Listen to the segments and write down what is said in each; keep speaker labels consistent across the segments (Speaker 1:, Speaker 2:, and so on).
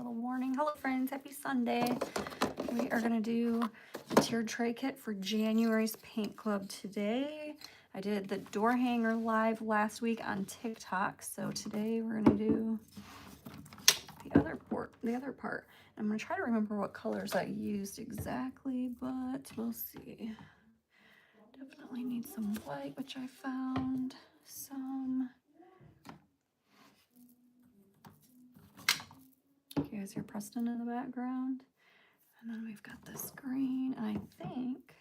Speaker 1: little warning. Hello friends, happy Sunday. We are gonna do the tiered tray kit for January's Paint Club today. I did the door hanger live last week on TikTok, so today we're gonna do the other part. I'm gonna try to remember what colors I used exactly, but we'll see. Definitely need some white, which I found some. You guys hear Preston in the background. And then we've got this green, and I think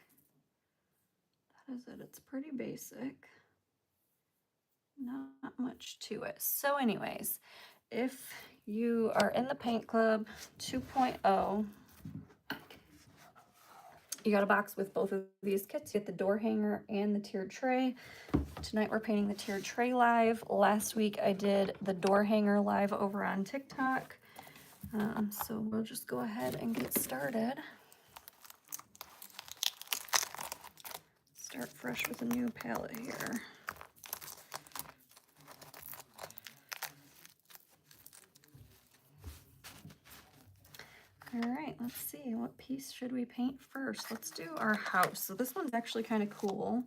Speaker 1: that is it. It's pretty basic. Not much to it. So anyways, if you are in the Paint Club 2.0, you got a box with both of these kits. You get the door hanger and the tiered tray. Tonight we're painting the tiered tray live. Last week I did the door hanger live over on TikTok. So we'll just go ahead and get started. Start fresh with a new palette here. All right, let's see, what piece should we paint first? Let's do our house. So this one's actually kind of cool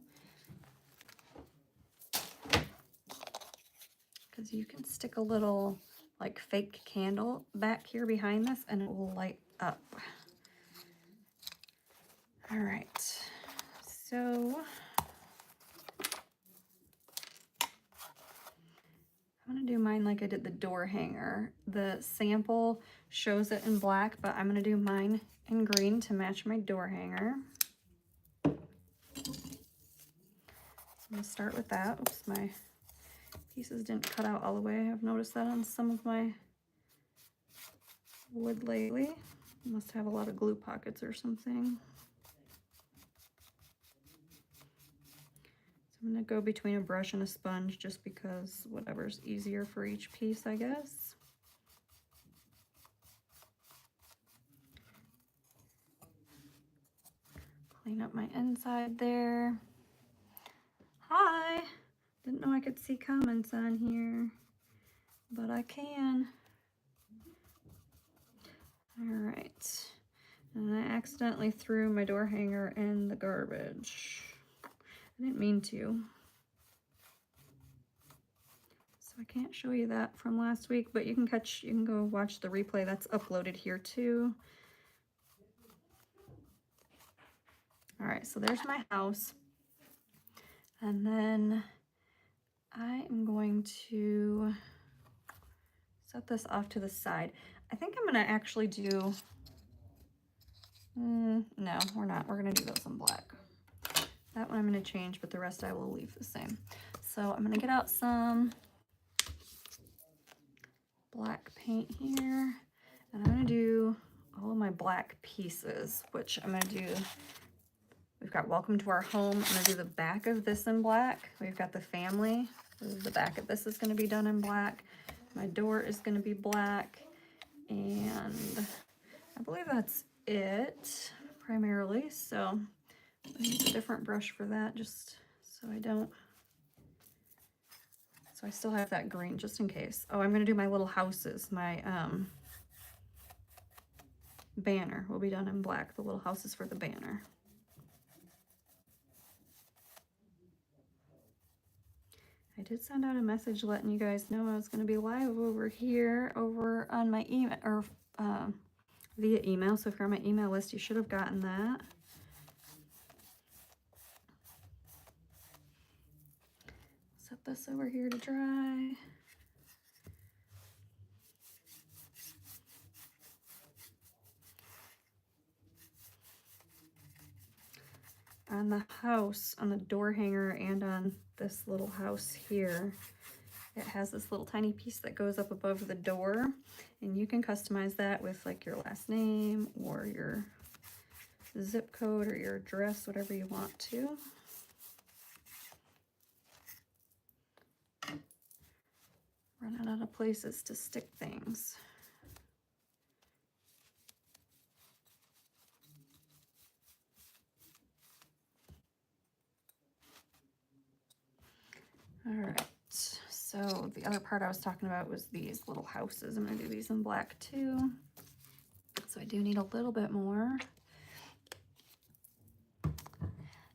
Speaker 1: because you can stick a little like fake candle back here behind this and it will light up. All right, so I'm gonna do mine like I did the door hanger. The sample shows it in black, but I'm gonna do mine in green to match my door hanger. I'm gonna start with that. Oops, my pieces didn't cut out all the way. I've noticed that on some of my wood lately. Must have a lot of glue pockets or something. So I'm gonna go between a brush and a sponge just because whatever's easier for each piece, I guess. Clean up my inside there. Hi! Didn't know I could see comments on here, but I can. All right. And I accidentally threw my door hanger in the garbage. I didn't mean to. So I can't show you that from last week, but you can go watch the replay that's uploaded here too. All right, so there's my house. And then I am going to set this off to the side. I think I'm gonna actually do, no, we're not. We're gonna do those in black. That one I'm gonna change, but the rest I will leave the same. So I'm gonna get out some black paint here, and I'm gonna do all of my black pieces, which I'm gonna do. We've got Welcome to Our Home. I'm gonna do the back of this in black. We've got the family. The back of this is gonna be done in black. My door is gonna be black, and I believe that's it primarily. So I use a different brush for that, just so I don't. So I still have that green just in case. Oh, I'm gonna do my little houses. My banner will be done in black. The little houses for the banner. I did send out a message letting you guys know I was gonna be live over here, over on my email, or via email. So if you're on my email list, you should have gotten that. Set this over here to dry. On the house, on the door hanger, and on this little house here, it has this little tiny piece that goes up above the door, and you can customize that with like your last name or your zip code or your address, whatever you want to. Running out of places to stick things. All right, so the other part I was talking about was these little houses. I'm gonna do these in black too. So I do need a little bit more.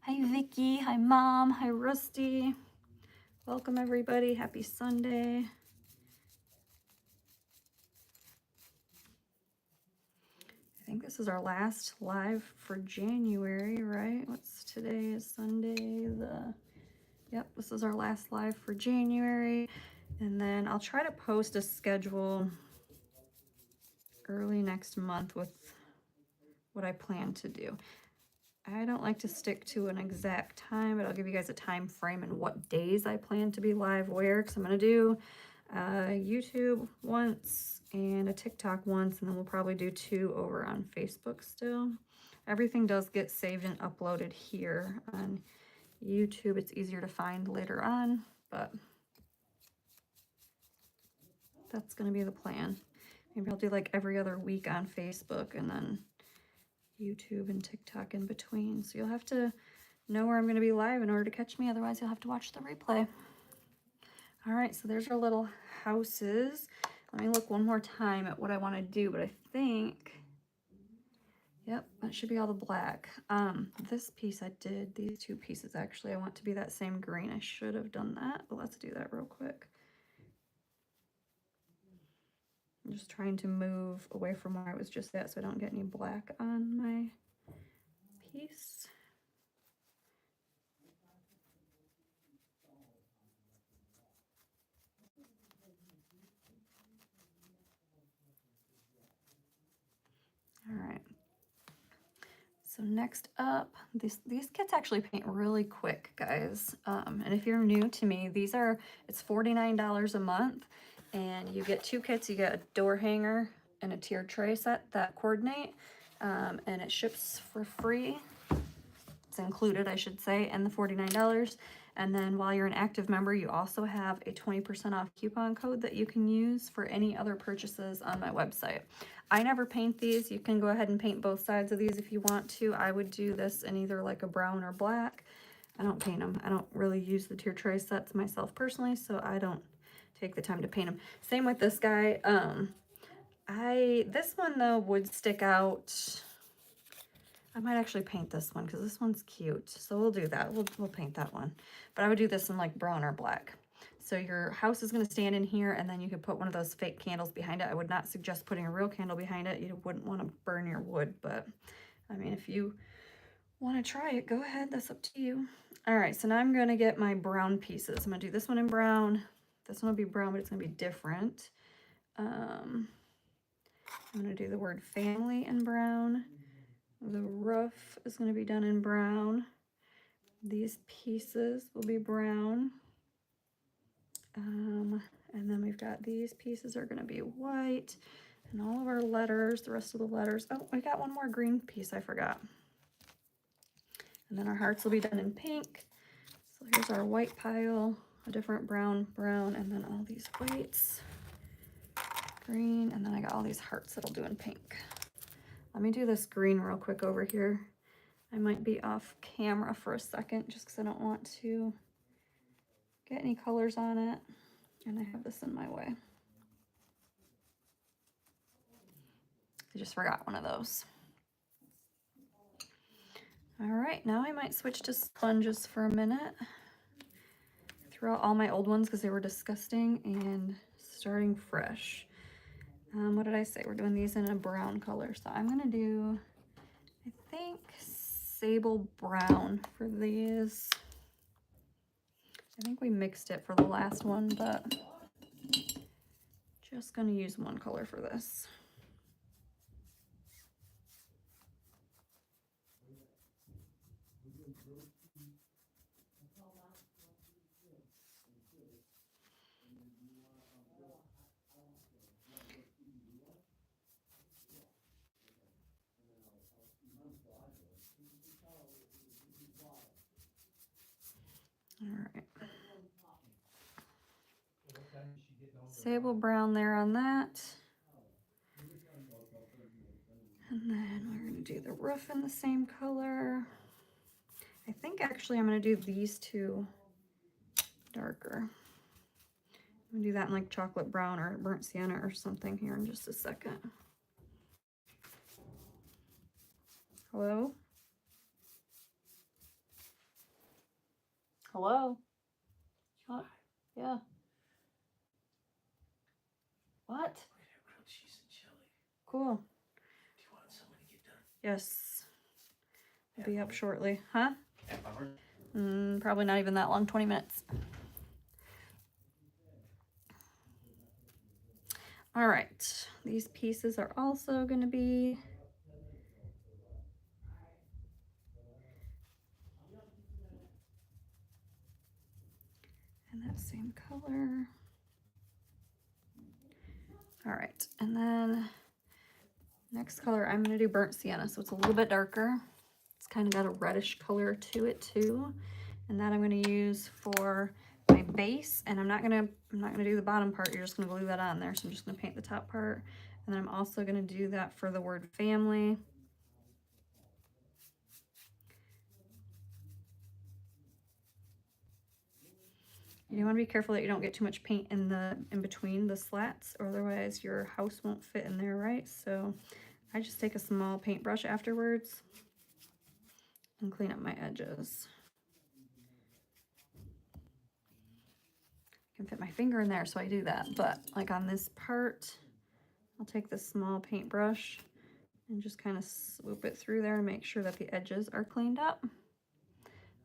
Speaker 1: Hi Vicky, hi Mom, hi Rusty. Welcome everybody, happy Sunday. I think this is our last live for January, right? What's today is Sunday, yep, this is our last live for January. And then I'll try to post a schedule early next month with what I plan to do. I don't like to stick to an exact time, but I'll give you guys a time frame and what days I plan to be live where, because I'm going to do YouTube once and a TikTok once, and then we'll probably do 2 over on Facebook still. Everything does get saved and uploaded here on YouTube. It's easier to find later on, but that's going to be the plan. Maybe I'll do like every other week on Facebook and then YouTube and TikTok in between. So you'll have to know where I'm going to be live in order to catch me. Otherwise, you'll have to watch the replay. All right, so there's our little houses. Let me look one more time at what I want to do, but I think, yep, that should be all the black. This piece I did, these 2 pieces actually, I want to be that same green. I should have done that, but let's do that real quick. I'm just trying to move away from where I was just at so I don't get any black on my piece. All right. So next up, these kits actually paint really quick, guys. And if you're new to me, it's $49 a month, and you get 2 kits. You get a door hanger and a tier tray set that coordinate, and it ships for free. It's included, I should say, in the $49. And then while you're an active member, you also have a 20% off coupon code that you can use for any other purchases on my website. I never paint these. You can go ahead and paint both sides of these if you want to. I would do this in either like a brown or black. I don't paint them. I don't really use the tier tray sets myself personally, so I don't take the time to paint them. Same with this guy. This one though would stick out. I might actually paint this one because this one's cute. So we'll do that. We'll paint that one. But I would do this in like brown or black. So your house is going to stand in here, and then you could put one of those fake candles behind it. I would not suggest putting a real candle behind it. You wouldn't want to burn your wood, but I mean, if you want to try it, go ahead. That's up to you. All right, so now I'm going to get my brown pieces. I'm going to do this one in brown. This one will be brown, but it's going to be different. I'm going to do the word family in brown. The roof is going to be done in brown. These pieces will be brown. And then we've got these pieces are going to be white. And all of our letters, the rest of the letters. Oh, I got one more green piece I forgot. And then our hearts will be done in pink. So here's our white pile, a different brown, and then all these whites, green, and then I got all these hearts that'll do in pink. Let me do this green real quick over here. I might be off camera for a second just because I don't want to get any colors on it. And I have this in my way. I just forgot one of those. All right, now I might switch to sponges for a minute. Throw out all my old ones because they were disgusting and starting fresh. What did I say? We're doing these in a brown color. So I'm gonna do, I think, sable brown for these. I think we mixed it for the last one, but just gonna use one color for this. All right. Sable brown there on that. And then we're going to do the roof in the same color. I think actually I'm going to do these 2 darker. I'm going to do that in like chocolate brown or burnt sienna or something here in just a second. Hello? Hello? What? Yeah. What?
Speaker 2: Cheese and chili.
Speaker 1: Cool.
Speaker 2: Do you want someone to get done?
Speaker 1: Yes. I'll
Speaker 2: Half
Speaker 1: be up
Speaker 2: hour?
Speaker 1: shortly. Huh?
Speaker 2: Half hour?
Speaker 1: Probably not even that long, 20 minutes. All right. These pieces are also going to be in that same color. All right. And then next color, I'm going to do burnt sienna. So it's a little bit darker. It's kind of got a reddish color to it too. And that I'm going to use for my base. And I'm not going to do the bottom part. You're just going to glue that on there. So I'm just going to paint the top part. And then I'm also going to do that for the word family. You want to be careful that you don't get too much paint in between the slats, or otherwise your house won't fit in there right. So I just take a small paintbrush afterwards and clean up my edges. I can fit my finger in there, so I do that. But like on this part, I'll take this small paintbrush and just kind of swoop it through there and make sure that the edges are cleaned up.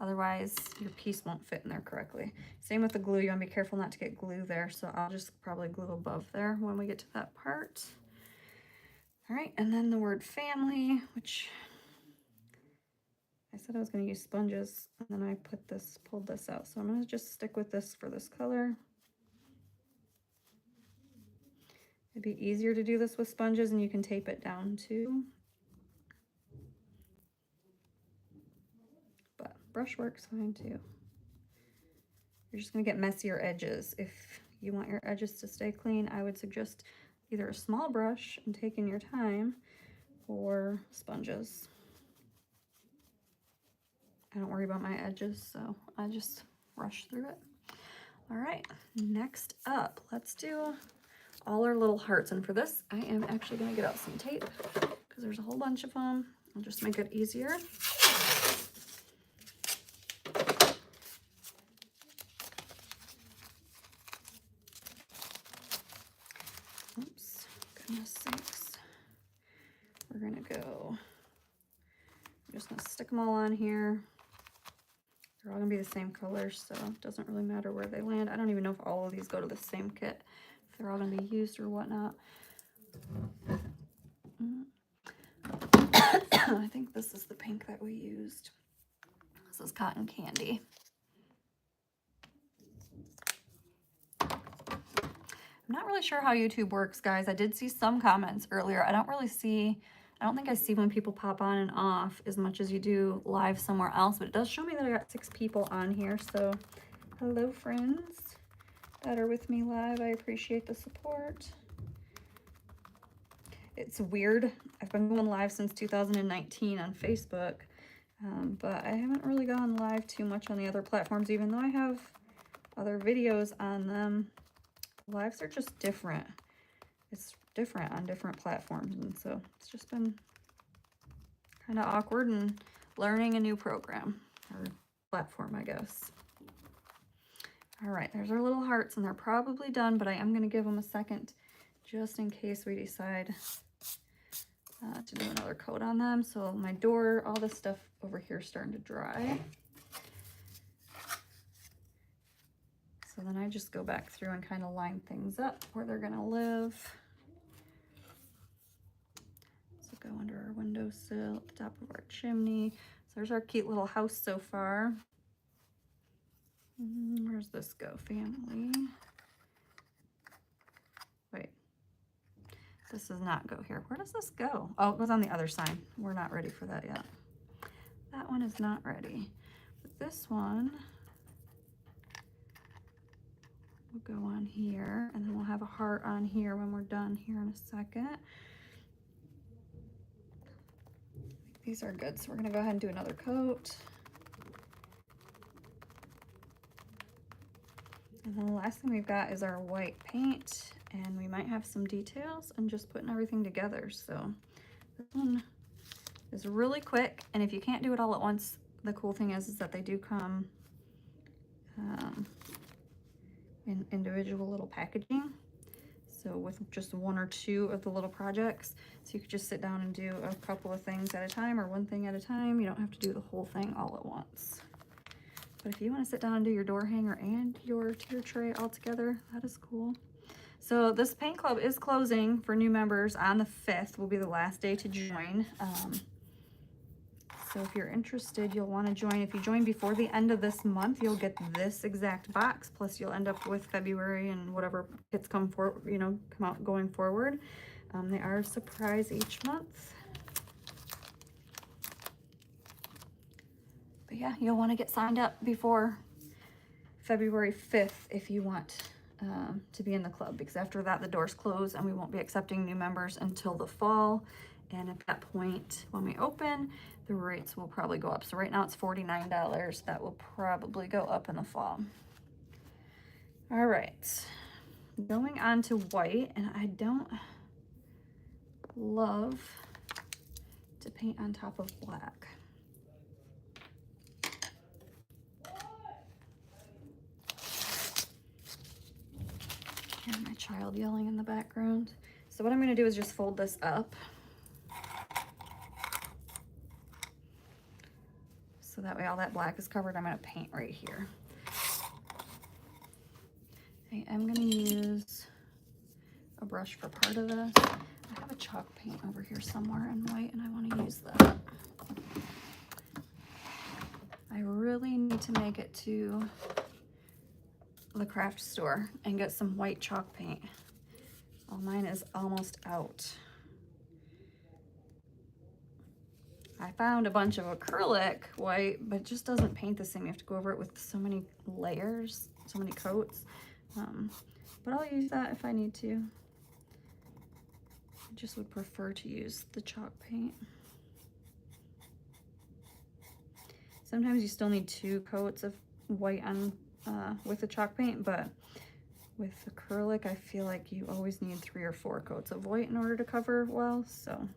Speaker 1: Otherwise, your piece won't fit in there correctly. Same with the glue. You want to be careful not to get glue there. So I'll just probably glue above there when we get to that part. All right, and then the word family, which I said I was going to use sponges, and then I pulled this out. So I'm going to just stick with this for this color. It'd be easier to do this with sponges, and you can tape it down too. But brush works fine too. You're just going to get messier edges. If you want your edges to stay clean, I would suggest either a small brush and taking your time, or sponges. I don't worry about my edges, so I just rush through it. All right, next up, let's do all our little hearts. And for this, I am actually going to get out some tape because there's a whole bunch of them. I'll just make it easier. Oops, goodness sakes. We're going to go, I'm just going to stick them all on here. They're all going to be the same color, so it doesn't really matter where they land. I don't even know if all of these go to the same kit, if they're all going to be used or whatnot. I think this is the pink that we used. This is Cotton Candy. I'm not really sure how YouTube works, guys. I did see some comments earlier. I don't think I see when people pop on and off as much as you do live somewhere else, but it does show me that I got 6 people on here. So hello, friends that are with me live. I appreciate the support. It's weird. I've been going live since 2019 on Facebook, but I haven't really gone live too much on the other platforms, even though I have other videos on them. Lives are just different. It's different on different platforms, and so it's just been kind of awkward and learning a new program or platform, I guess. All right, there's our little hearts, and they're probably done, but I am going to give them a second just in case we decide to do another coat on them. So my door, all this stuff over here is starting to dry. So then I just go back through and kind of line things up where they're going to live. So go under our windowsill, at the top of our chimney. So there's our cute little house so far. Where's this go? Family. Wait. This does not go here. Where does this go? Oh, it goes on the other side. We're not ready for that yet. That one is not ready. But this one will go on here, and then we'll have a heart on here when we're done here in a second. These are good, so we're gonna go ahead and do another coat. And then the last thing we've got is our white paint, and we might have some details and just putting everything together. So this one is really quick, and if you can't do it all at once, the cool thing is that they do come in individual little packaging. So with just one or two of the little projects, so you could just sit down and do a couple of things at a time or one thing at a time. You don't have to do the whole thing all at once. But if you want to sit down and do your door hanger and your tier tray all together, that is cool. So this paint club is closing for new members on the 5th, will be the last day to join. So if you're interested, you'll want to join. If you join before the end of this month, you'll get this exact box, plus you'll end up with February and whatever kits come out going forward. They are a surprise each month. But yeah, you'll want to get signed up before February 5th if you want to be in the club, because after that the doors close and we won't be accepting new members until the fall. And at that point, when we open, the rates will probably go up. So right now it's $49. That will probably go up in the fall. All right, going on to white, and I don't love to paint on top of black. And my child yelling in the background. So what I'm gonna do is just fold this up. So that way all that black is covered. I'm gonna paint right here. I am gonna use a brush for part of this. I have a chalk paint over here somewhere in white and I wanna use that. I really need to make it to the craft store and get some white chalk paint. Well, mine is almost out. I found a bunch of acrylic white, but it just doesn't paint the same. You have to go over it with so many layers, so many coats. But I'll use that if I need to. I just would prefer to use the chalk paint. Sometimes you still need 2 coats of white on with the chalk paint, but with acrylic, I feel like you always need 3 or 4 coats of white in order to cover well, so.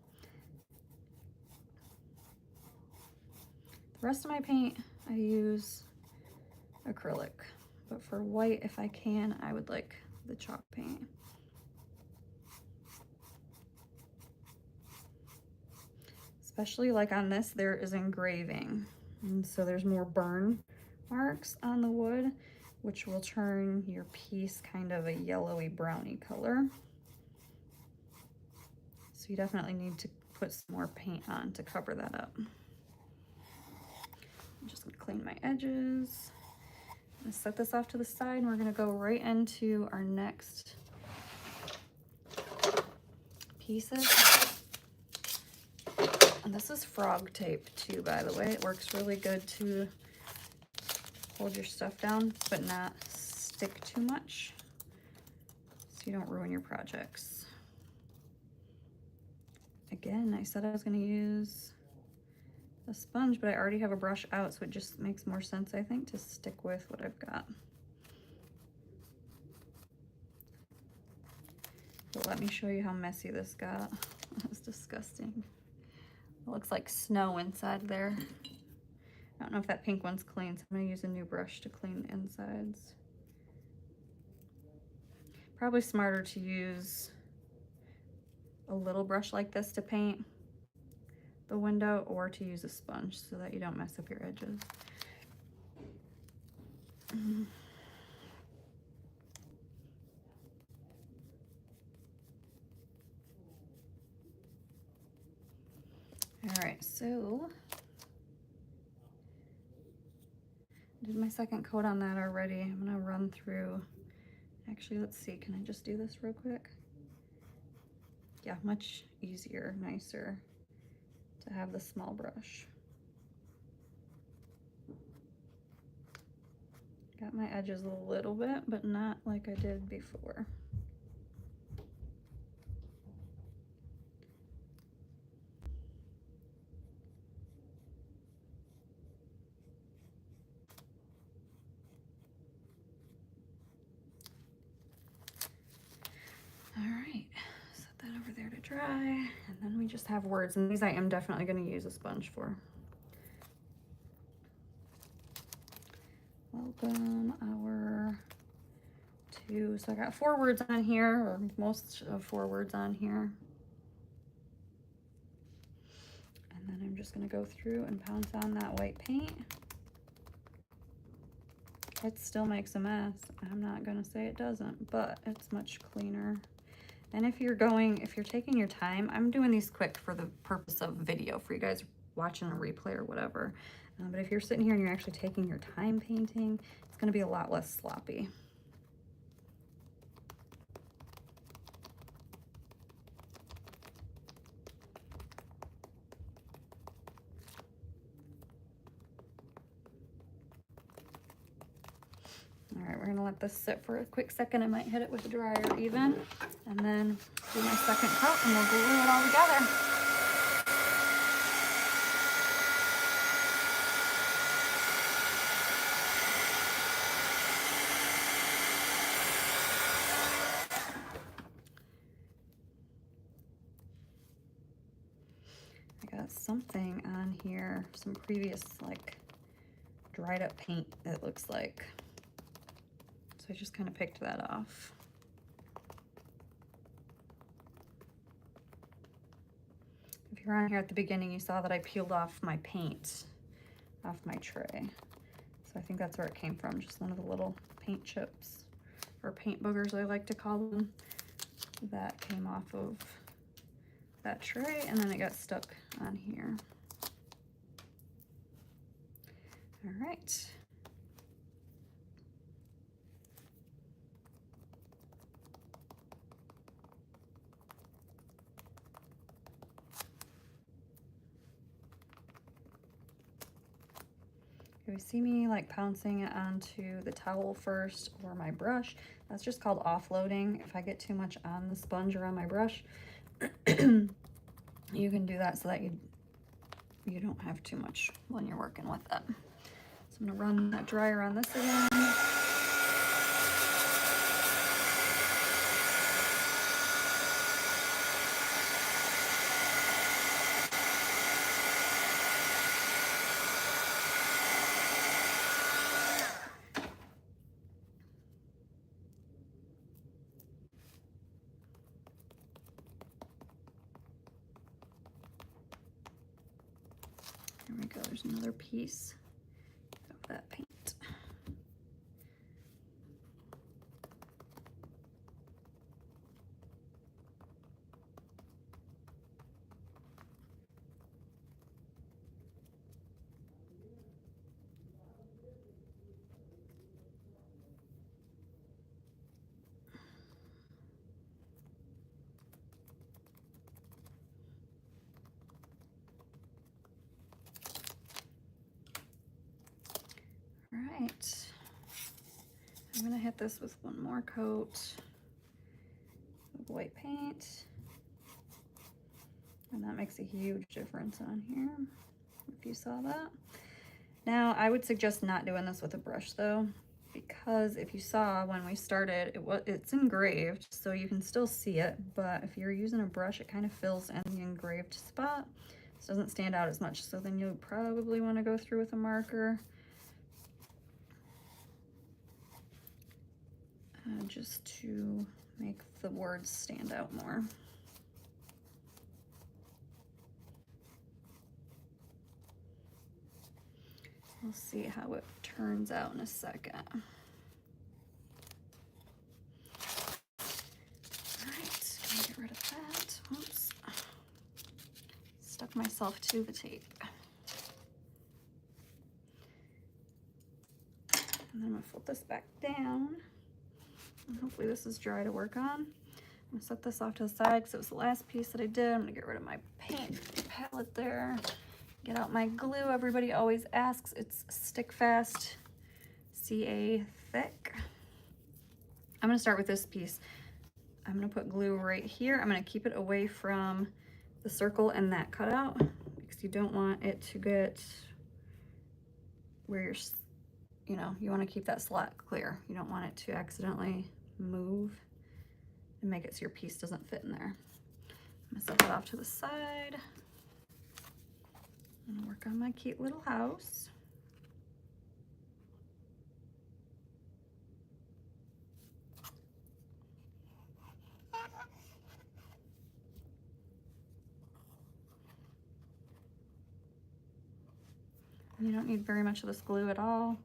Speaker 1: The rest of my paint, I use acrylic, but for white, if I can, I would like the chalk paint. Especially like on this, there is engraving, and so there's more burn marks on the wood, which will turn your piece kind of a yellowy browny color. So you definitely need to put some more paint on to cover that up. I'm just gonna clean my edges. I'm gonna set this off to the side and we're gonna go right into our next pieces. And this is frog tape too, by the way. It works really good to hold your stuff down, but not stick too much, so you don't ruin your projects. Again, I said I was gonna use a sponge, but I already have a brush out, so it just makes more sense, I think, to stick with what I've got. But let me show you how messy this got. That's disgusting. It looks like snow inside there. I don't know if that pink one's clean, so I'm gonna use a new brush to clean the insides. Probably smarter to use a little brush like this to paint the window, or to use a sponge so that you don't mess up your edges. All right, so I did my second coat on that already. I'm gonna run through, actually, let's see, can I just do this real quick? Yeah, much easier, nicer to have the small brush. Got my edges a little bit, but not like I did before. All right, set that over there to dry, and then we just have words, and these I am definitely going to use a sponge for. Welcome hour 2. So I got 4 words on here, or most of 4 words on here. And then I'm just going to go through and pounce on that white paint. It still makes a mess. I'm not going to say it doesn't, but it's much cleaner. And if you're taking your time, I'm doing these quick for the purpose of video, for you guys watching a replay or whatever. But if you're sitting here and you're actually taking your time painting, it's going to be a lot less sloppy. All right, we're gonna let this sit for a quick second. I might hit it with a dryer even, and then do my second coat and we'll glue it all together. I got something on here, some previous like dried up paint, it looks like. So I just kind of picked that off. If you're on here at the beginning, you saw that I peeled off my paint off my tray. So I think that's where it came from, just one of the little paint chips, or paint boogers I like to call them. That came off of that tray, and then it got stuck on here. All right. If you see me like pouncing it onto the towel first or my brush, that's just called offloading. If I get too much on the sponge or on my brush, you can do that so that you don't have too much when you're working with it. So I'm gonna run that dryer on this again. There we go, there's another piece of that paint. All right, I'm gonna hit this with one more coat of white paint, and that makes a huge difference on here, if you saw that. Now, I would suggest not doing this with a brush though, because if you saw when we started, it's engraved, so you can still see it, but if you're using a brush, it kind of fills in the engraved spot. It doesn't stand out as much, so then you'll probably want to go through with a marker. Just to make the words stand out more. We'll see how it turns out in a second. All right, gonna get rid of that. Oops. Stuck myself to the tape. And then I'm gonna flip this back down. And hopefully this is dry to work on. I'm gonna set this off to the side because it was the last piece that I did. I'm gonna get rid of my paint palette there. Get out my glue. Everybody always asks. It's Stick Fast CA Thick. I'm gonna start with this piece. I'm gonna put glue right here. I'm gonna keep it away from the circle and that cutout because you don't want it to get where you're, you want to keep that slot clear. You don't want it to accidentally move and make it so your piece doesn't fit in there. I'm gonna set that off to the side. I'm gonna work on my cute little house. You don't need very much of this glue at all.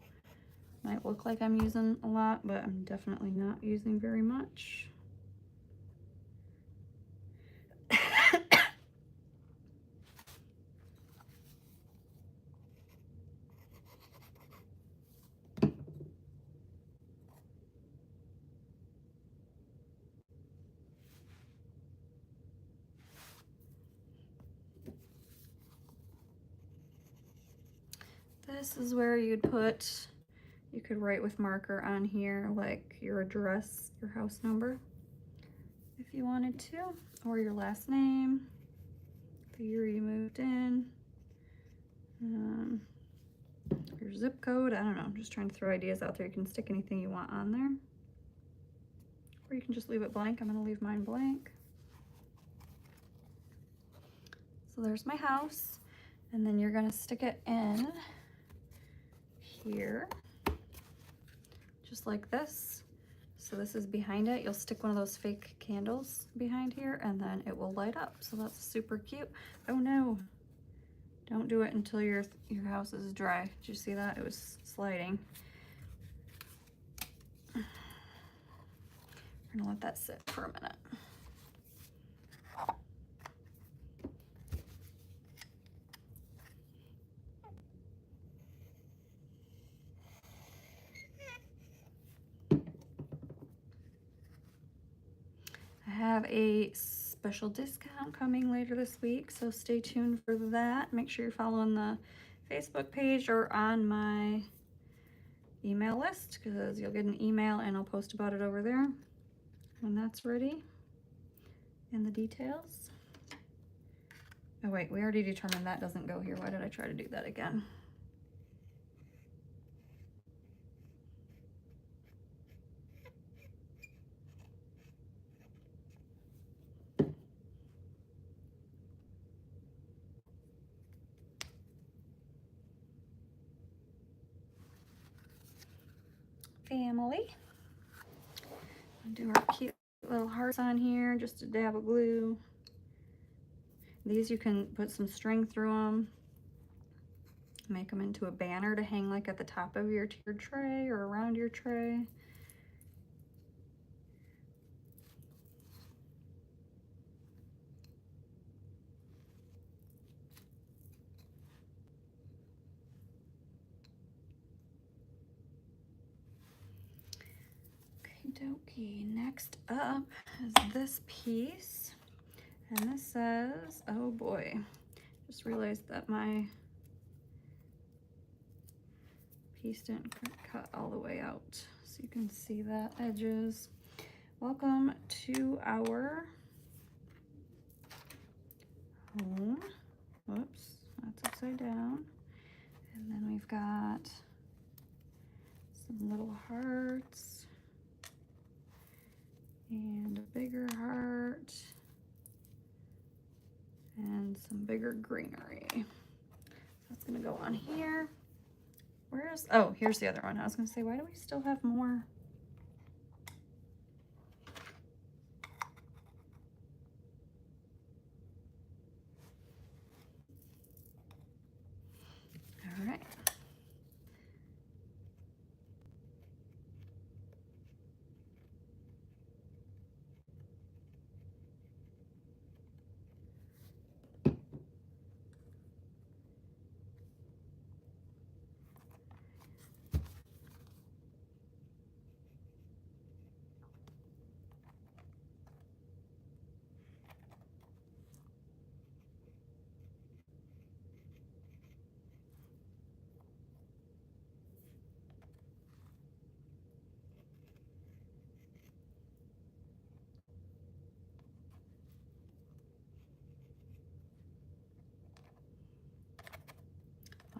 Speaker 1: Might look like I'm using a lot, but I'm definitely not using very much. This is where you'd put, you could write with marker on here like your address, your house number, if you wanted to, or your last name, the year you moved in, your zip code. I don't know, I'm just trying to throw ideas out there. You can stick anything you want on there, or you can just leave it blank. I'm gonna leave mine blank. So there's my house, and then you're gonna stick it in here, just like this. So this is behind it. You'll stick one of those fake candles behind here, and then it will light up. So that's super cute. Oh no, don't do it until your house is dry. Did you see that? It was sliding. We're gonna let that sit for a minute. I have a special discount coming later this week, so stay tuned for that. Make sure you're following the Facebook page or on my email list, because you'll get an email and I'll post about it over there when that's ready. And the details. Oh wait, we already determined that doesn't go here. Why did I try to do that again? Family. I'll do our cute little hearts on here, just a dab of glue. These you can put some string through them, make them into a banner to hang like at the top of your tray or around your tray. Okie dokie, next up is this piece, and this says, oh boy, just realized that my piece didn't cut all the way out, so you can see that edges. Welcome to our home. Whoops, that's upside down. And then we've got some little hearts and a bigger heart and some bigger greenery. So that's gonna go on here. Where's, oh, here's the other one. I was gonna say, why do we still have more? All right.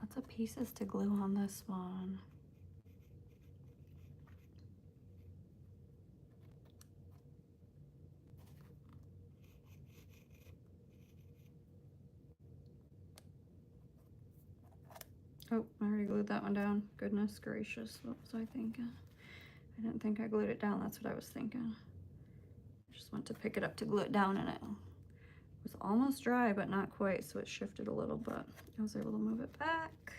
Speaker 1: Lots of pieces to glue on this one. Oh, I already glued that one down. Goodness gracious, what was I thinking? I didn't think I glued it down, that's what I was thinking. Just went to pick it up to glue it down and it was almost dry, but not quite, so it shifted a little, but I was able to move it back.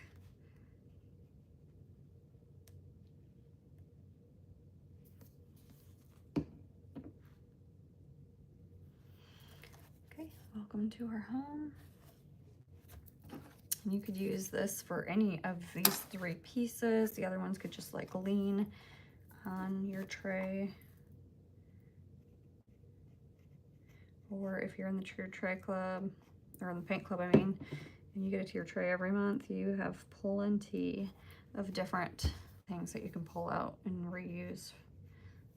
Speaker 1: Okay, welcome to our home. And you could use this for any of these 3 pieces. The other ones could just like lean on your tray. Or if you're in the Tiered Tray Club, or in the Paint Club, I mean, and you get a tiered tray every month, you have plenty of different things that you can pull out and reuse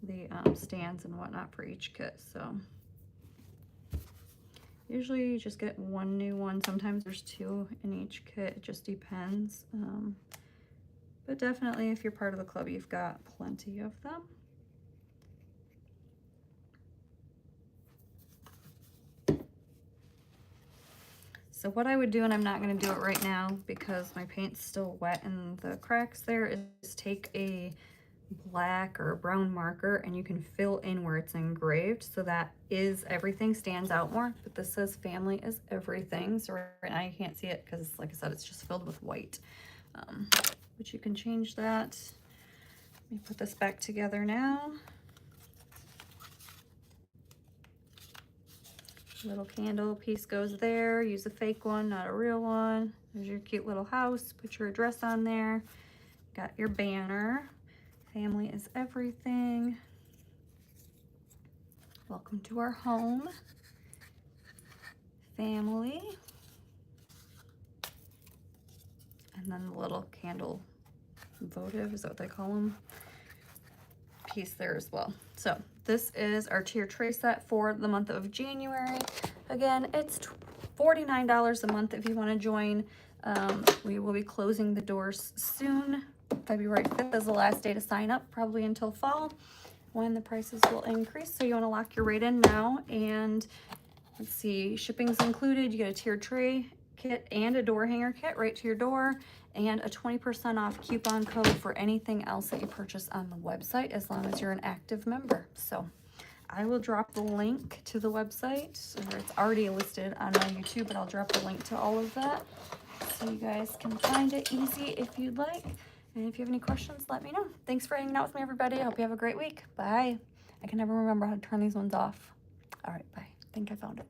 Speaker 1: the stands and whatnot for each kit. So usually you just get 1 new one. Sometimes there's 2 in each kit. It just depends. But definitely if you're part of the club, you've got plenty of them. So what I would do, and I'm not going to do it right now because my paint's still wet in the cracks there, is take a black or brown marker and you can fill in where it's engraved, so that is everything stands out more. But this says family is everything, so right now you can't see it because, like I said, it's just filled with white. But you can change that. Let me put this back together now. Little candle piece goes there. Use a fake one, not a real one. There's your cute little house. Put your address on there. Got your banner. Family is everything. Welcome to our home. Family. And then the little candle votive, is that what they call them? Piece there as well. So this is our tier tray set for the month of January. Again, it's $49 a month if you want to join. We will be closing the doors soon. February 5th is the last day to sign up, probably until fall when the prices will increase. So you want to lock your rate in now. And let's see, shipping's included. You get a tiered tray kit and a door hanger kit right to your door, and a 20% off coupon code for anything else that you purchase on the website, as long as you're an active member. So I will drop the link to the website, or it's already listed on my YouTube, but I'll drop the link to all of that so you guys can find it easy if you'd like. And if you have any questions, let me know. Thanks for hanging out with me, everybody. I hope you have a great week. Bye. I can never remember how to turn these ones off. All right, bye. I think I found it.